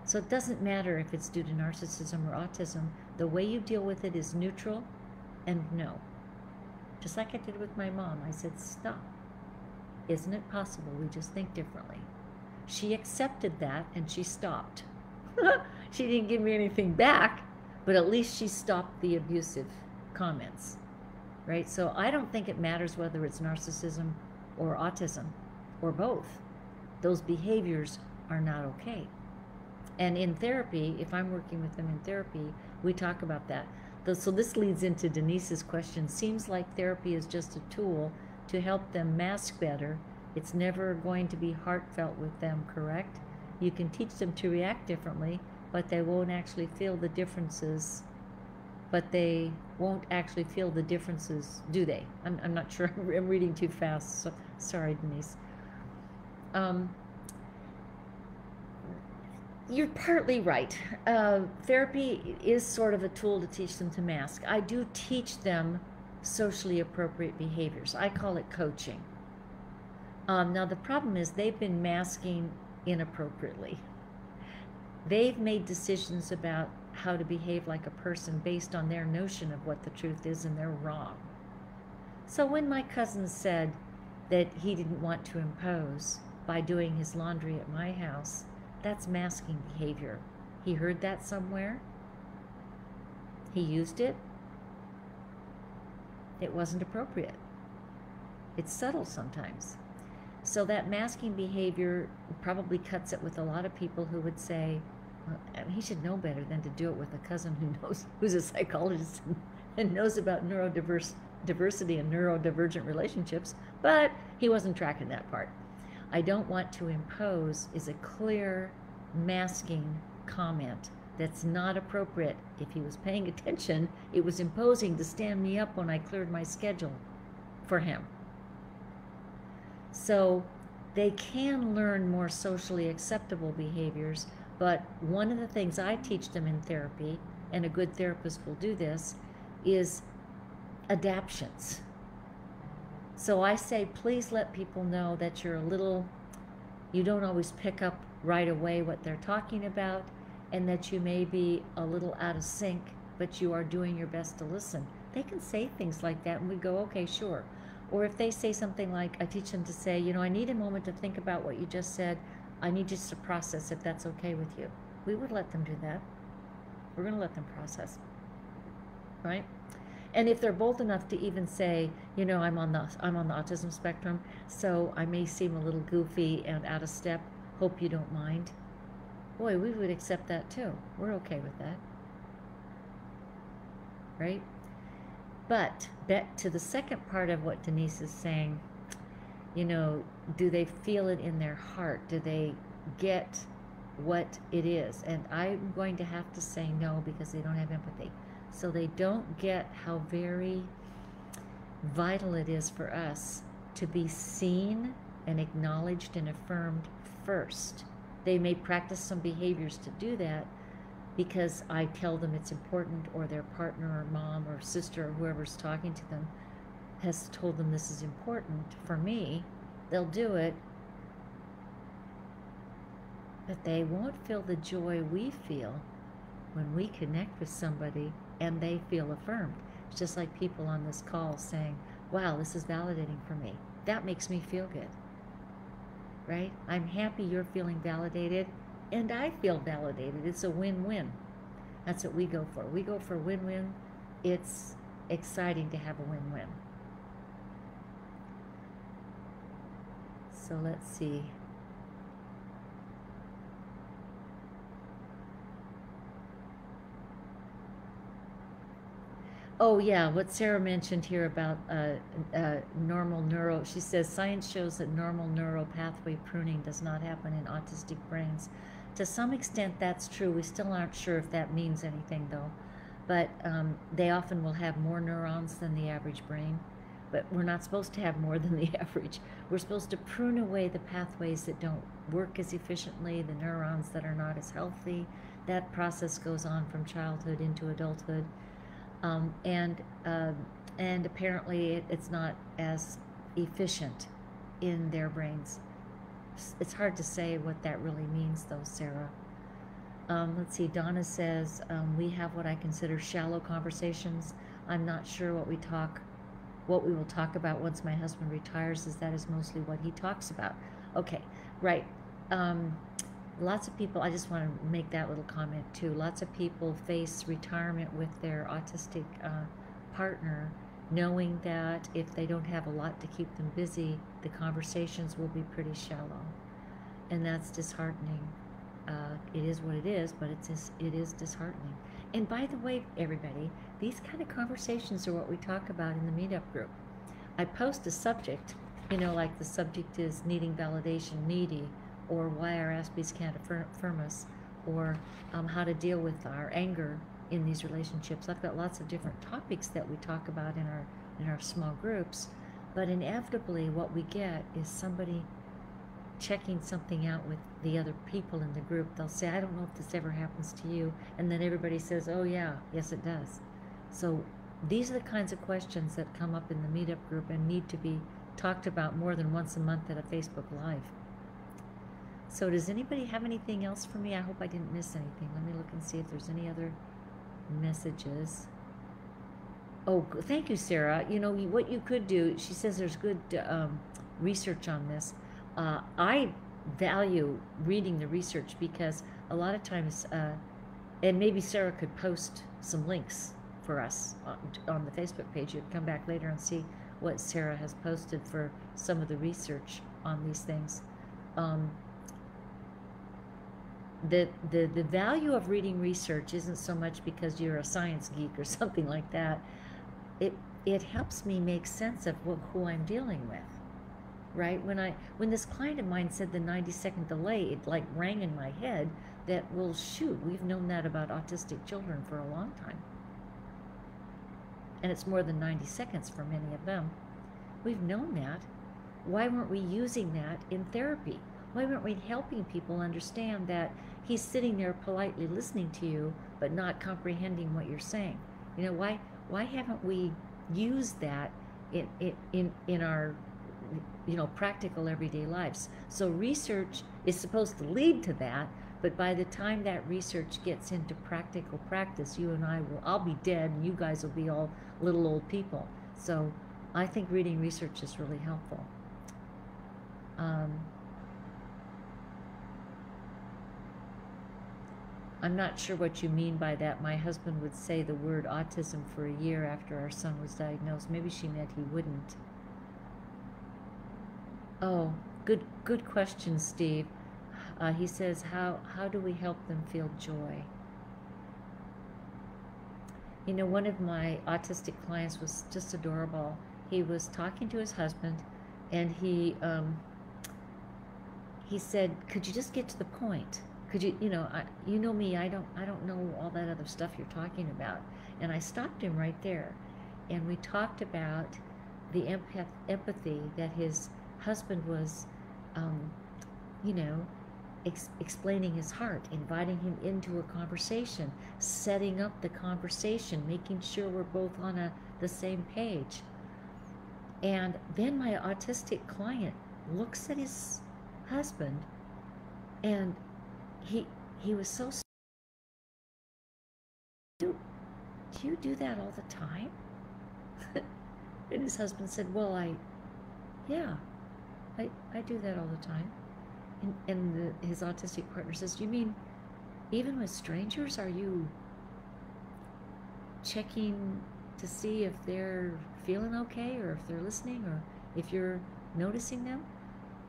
So it doesn't matter if it's due to narcissism or autism. The way you deal with it is neutral and no. Just like I did with my mom. I said, stop. Isn't it possible we just think differently? She accepted that and she stopped. She didn't give me anything back, but at least she stopped the abusive comments, right? So I don't think it matters whether it's narcissism or autism or both. Those behaviors are not okay. And in therapy, if I'm working with them in therapy, we talk about that. So this leads into Denise's question. Seems like therapy is just a tool to help them mask better. It's never going to be heartfelt with them, correct? You can teach them to react differently, but they won't actually feel the differences. But they won't actually feel the differences, do they? I'm not sure. I'm reading too fast. So, sorry, Denise. You're partly right. Therapy is sort of a tool to teach them to mask. I do teach them socially appropriate behaviors. I call it coaching. Now the problem is they've been masking inappropriately. They've made decisions about how to behave like a person based on their notion of what the truth is, and they're wrong. So when my cousin said that he didn't want to impose by doing his laundry at my house, that's masking behavior. He heard that somewhere. He used it. It wasn't appropriate. It's subtle sometimes. So that masking behavior probably cuts it with a lot of people who would say, well, he should know better than to do it with a cousin who knows, who's a psychologist and knows about neurodiversity and neurodivergent relationships, but he wasn't tracking that part. I don't want to impose is a clear masking comment that's not appropriate. If he was paying attention, it was imposing to stand me up when I cleared my schedule for him. So they can learn more socially acceptable behaviors, but one of the things I teach them in therapy, and a good therapist will do this, is adaptions. So I say, please let people know that you don't always pick up right away what they're talking about, and that you may be a little out of sync, but you are doing your best to listen. They can say things like that, and we go, okay, sure. Or if they say something like, I teach them to say, I need a moment to think about what you just said. I need just to process if that's okay with you. We would let them do that. We're going to let them process, right? And if they're bold enough to even say, I'm on the autism spectrum, so I may seem a little goofy and out of step. Hope you don't mind. Boy, we would accept that too. We're okay with that, right? But back to the second part of what Denise is saying, do they feel it in their heart? Do they get what it is? And I'm going to have to say no, because they don't have empathy. So they don't get how very vital it is for us to be seen and acknowledged and affirmed first. They may practice some behaviors to do that because I tell them it's important, or their partner or mom or sister or whoever's talking to them has told them this is important for me. They'll do it, but they won't feel the joy we feel when we connect with somebody and they feel affirmed. It's just like people on this call saying, wow, this is validating for me. That makes me feel good, right? I'm happy you're feeling validated, and I feel validated. It's a win-win. That's what we go for. We go for win-win. It's exciting to have a win-win. So let's see. Oh yeah, what Sarah mentioned here about normal neuro, she says science shows that normal neural pathway pruning does not happen in autistic brains. To some extent that's true. We still aren't sure if that means anything though. But they often will have more neurons than the average brain. But we're not supposed to have more than the average. We're supposed to prune away the pathways that don't work as efficiently, the neurons that are not as healthy. That process goes on from childhood into adulthood. And apparently it's not as efficient in their brains. It's hard to say what that really means though, Sarah. Let's see, Donna says, we have what I consider shallow conversations. I'm not sure what we will talk about once my husband retires, as that is mostly what he talks about. Okay, right. Lots of people, I just want to make that little comment too, lots of people face retirement with their autistic partner, knowing that if they don't have a lot to keep them busy, the conversations will be pretty shallow. And that's disheartening. It is what it is, but it is disheartening. And by the way, everybody, these kind of conversations are what we talk about in the meetup group. I post a subject, like the subject is needing validation, needy, or why our Aspies can't affirm us, or how to deal with our anger in these relationships. I've got lots of different topics that we talk about in our small groups, but inevitably what we get is somebody checking something out with the other people in the group. They'll say, I don't know if this ever happens to you, and then everybody says, oh yeah, yes it does. So these are the kinds of questions that come up in the meetup group and need to be talked about more than once a month at a Facebook Live. So does anybody have anything else for me? I hope I didn't miss anything. Let me look and see if there's any other messages. Oh, thank you, Sarah. What you could do, she says there's good research on this. I value reading the research because a lot of times, and maybe Sarah could post some links for us on the Facebook page. You'd come back later and see what Sarah has posted for some of the research on these things. The value of reading research isn't so much because you're a science geek or something like that. It helps me make sense of who I'm dealing with, right? When this client of mine said the 90-second delay, it like rang in my head that, well, shoot, we've known that about autistic children for a long time. And it's more than 90 seconds for many of them. We've known that. Why weren't we using that in therapy? Why weren't we helping people understand that he's sitting there politely listening to you, but not comprehending what you're saying? Why haven't we used that in our practical everyday lives? So research is supposed to lead to that, but by the time that research gets into practical practice, you and I'll be dead, and you guys will be all little old people. So I think reading research is really helpful. I'm not sure what you mean by that. My husband would say the word autism for a year after our son was diagnosed. Maybe she meant he wouldn't. Oh, good question, Steve. He says, how do we help them feel joy? One of my autistic clients was just adorable. He was talking to his husband, and he said, could you just get to the point? Could you, you know me, I don't know all that other stuff you're talking about. And I stopped him right there. And we talked about the empathy that his husband was, um, you know, explaining his heart, inviting him into a conversation, setting up the conversation, making sure we're both on the same page. And then my autistic client looks at his husband, and he was so, do you do that all the time? And his husband said, well, yeah, I do that all the time. And his autistic partner says, you mean even with strangers, are you checking to see if they're feeling okay, or if they're listening, or if you're noticing them?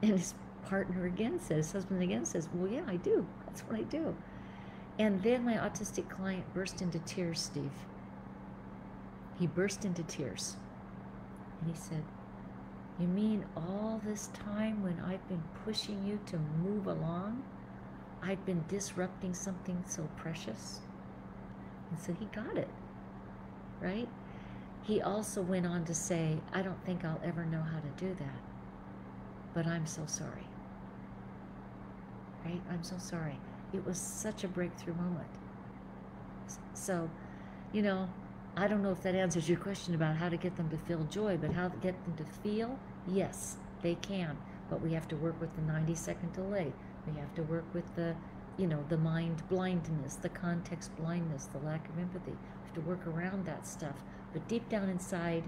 And his partner again says, his husband again says, well, yeah, I do. That's what I do. And then my autistic client burst into tears, Steve. He burst into tears. And he said, you mean all this time when I've been pushing you to move along, I've been disrupting something so precious? And so he got it, right? He also went on to say, I don't think I'll ever know how to do that, but I'm so sorry, right? I'm so sorry. It was such a breakthrough moment. So, I don't know if that answers your question about how to get them to feel joy, but how to get them to feel, yes, they can. But we have to work with the 90-second delay. We have to work with the, the mind blindness, the context blindness, the lack of empathy. We have to work around that stuff. But deep down inside,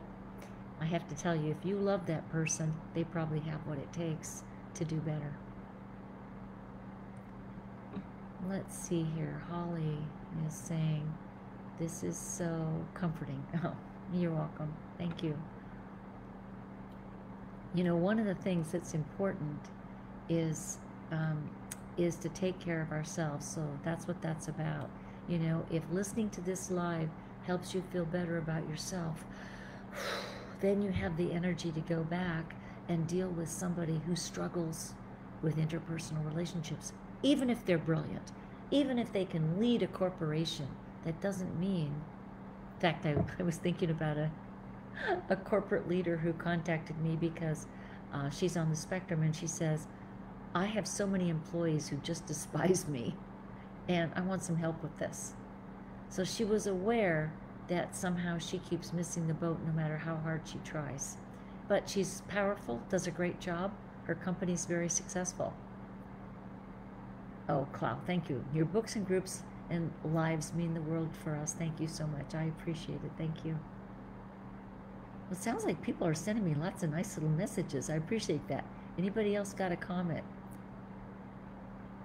I have to tell you, if you love that person, they probably have what it takes to do better. Let's see here. Holly is saying, this is so comforting. Oh, you're welcome. Thank you. One of the things that's important is to take care of ourselves. So that's what that's about. If listening to this live helps you feel better about yourself, then you have the energy to go back and deal with somebody who struggles with interpersonal relationships, even if they're brilliant, even if they can lead a corporation. That doesn't mean, in fact, I was thinking about a corporate leader who contacted me because she's on the spectrum, and she says, I have so many employees who just despise me, and I want some help with this. So she was aware that somehow she keeps missing the boat no matter how hard she tries. But she's powerful, does a great job. Her company's very successful. Oh, Clau, thank you. Your books and groups and lives mean the world for us. Thank you so much. I appreciate it. Thank you. Well, it sounds like people are sending me lots of nice little messages. I appreciate that. Anybody else got a comment?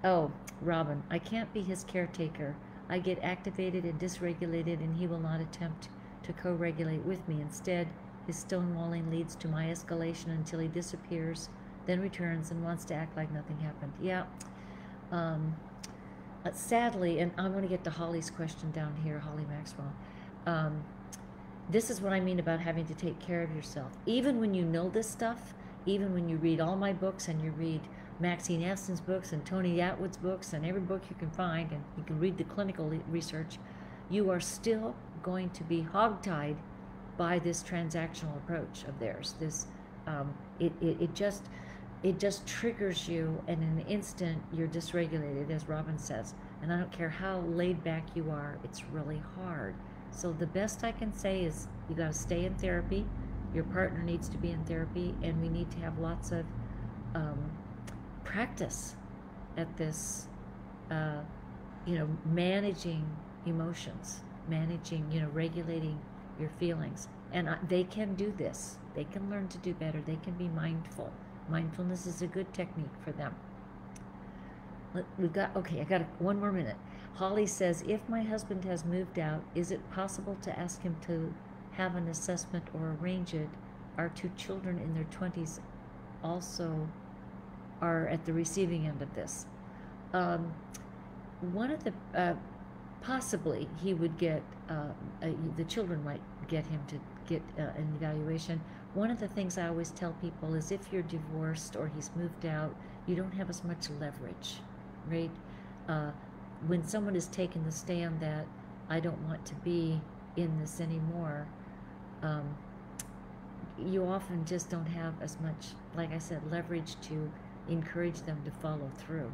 Oh, Robin, I can't be his caretaker. I get activated and dysregulated, and he will not attempt to co-regulate with me. Instead, his stonewalling leads to my escalation until he disappears, then returns and wants to act like nothing happened. Yeah. Sadly, and I'm going to get to Holly's question down here, Holly Maxwell. This is what I mean about having to take care of yourself. Even when you know this stuff, even when you read all my books and you read Maxine Aston's books and Tony Atwood's books and every book you can find, and you can read the clinical research, you are still going to be hogtied by this transactional approach of theirs. This, it just triggers you, and in an instant you're dysregulated, as Robin says. And I don't care how laid back you are, it's really hard. So the best I can say is you got to stay in therapy. Your partner needs to be in therapy, and we need to have lots of practice at this, managing emotions, managing, regulating your feelings. And they can do this. They can learn to do better. They can be mindful. Mindfulness is a good technique for them. I got one more minute. Holly says, if my husband has moved out, is it possible to ask him to have an assessment or arrange it? Our two children in their 20s also are at the receiving end of this. One of the, possibly he would get, the children might get him to get an evaluation. One of the things I always tell people is if you're divorced or he's moved out, you don't have as much leverage, right? When someone has taken the stand that I don't want to be in this anymore, you often just don't have as much, like I said, leverage to encourage them to follow through.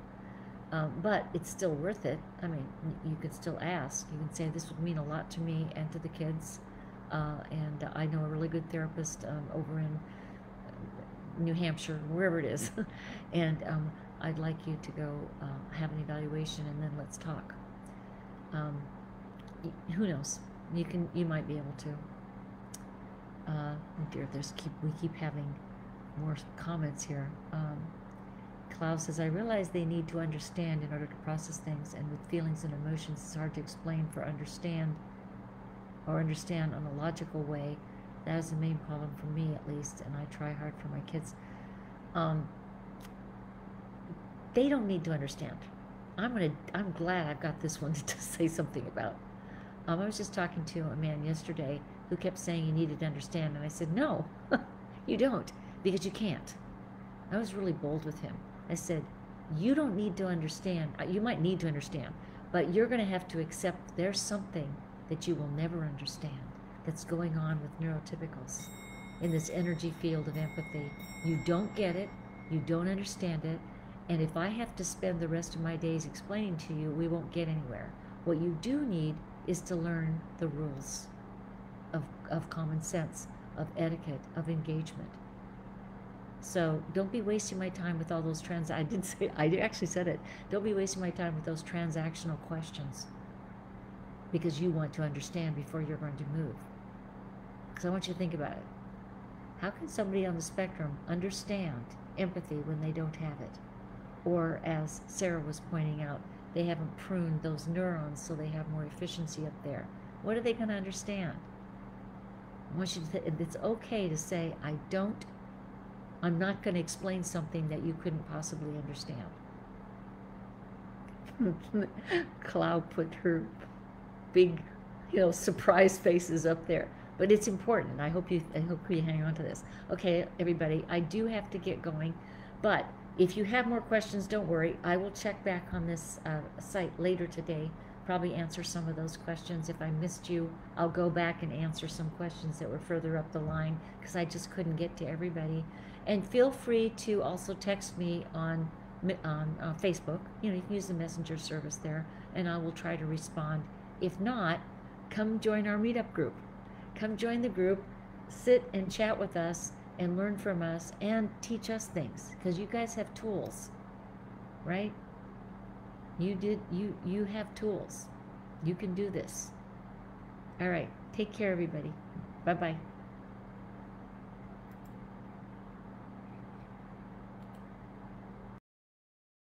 But it's still worth it. I mean, you can still ask. You can say, this would mean a lot to me and to the kids. And I know a really good therapist over in New Hampshire, wherever it is. And I'd like you to go have an evaluation, and then let's talk. Who knows? You might be able to. Oh dear, we keep having more comments here. Klaus says, I realize they need to understand in order to process things, and with feelings and emotions, it's hard to explain understand on a logical way. That is the main problem for me, at least, and I try hard for my kids. They don't need to understand. I'm glad I've got this one to say something about. I was just talking to a man yesterday who kept saying he needed to understand, and I said, no, you don't, because you can't. I was really bold with him. I said, you don't need to understand. You might need to understand, but you're going to have to accept there's something that you will never understand that's going on with neurotypicals in this energy field of empathy. You don't get it, you don't understand it, and if I have to spend the rest of my days explaining to you, we won't get anywhere. What you do need is to learn the rules of common sense, of etiquette, of engagement. So don't be wasting my time with all those I actually said it. Don't be wasting my time with those transactional questions, because you want to understand before you're going to move. Because I want you to think about it. How can somebody on the spectrum understand empathy when they don't have it? Or, as Sarah was pointing out, they haven't pruned those neurons so they have more efficiency up there. What are they going to understand? I want you to it's okay to say, I'm not going to explain something that you couldn't possibly understand. Cloud put her big, surprise faces up there. But it's important. I hope you hang on to this. Okay, everybody, I do have to get going. But if you have more questions, don't worry. I will check back on this site later today, probably answer some of those questions. If I missed you, I'll go back and answer some questions that were further up the line, because I just couldn't get to everybody. And feel free to also text me on Facebook. You can use the messenger service there, and I will try to respond. If not, come join our meetup group. Come join the group, sit and chat with us, and learn from us, and teach us things, because you guys have tools, right? You have tools. You can do this. All right, take care, everybody. Bye-bye.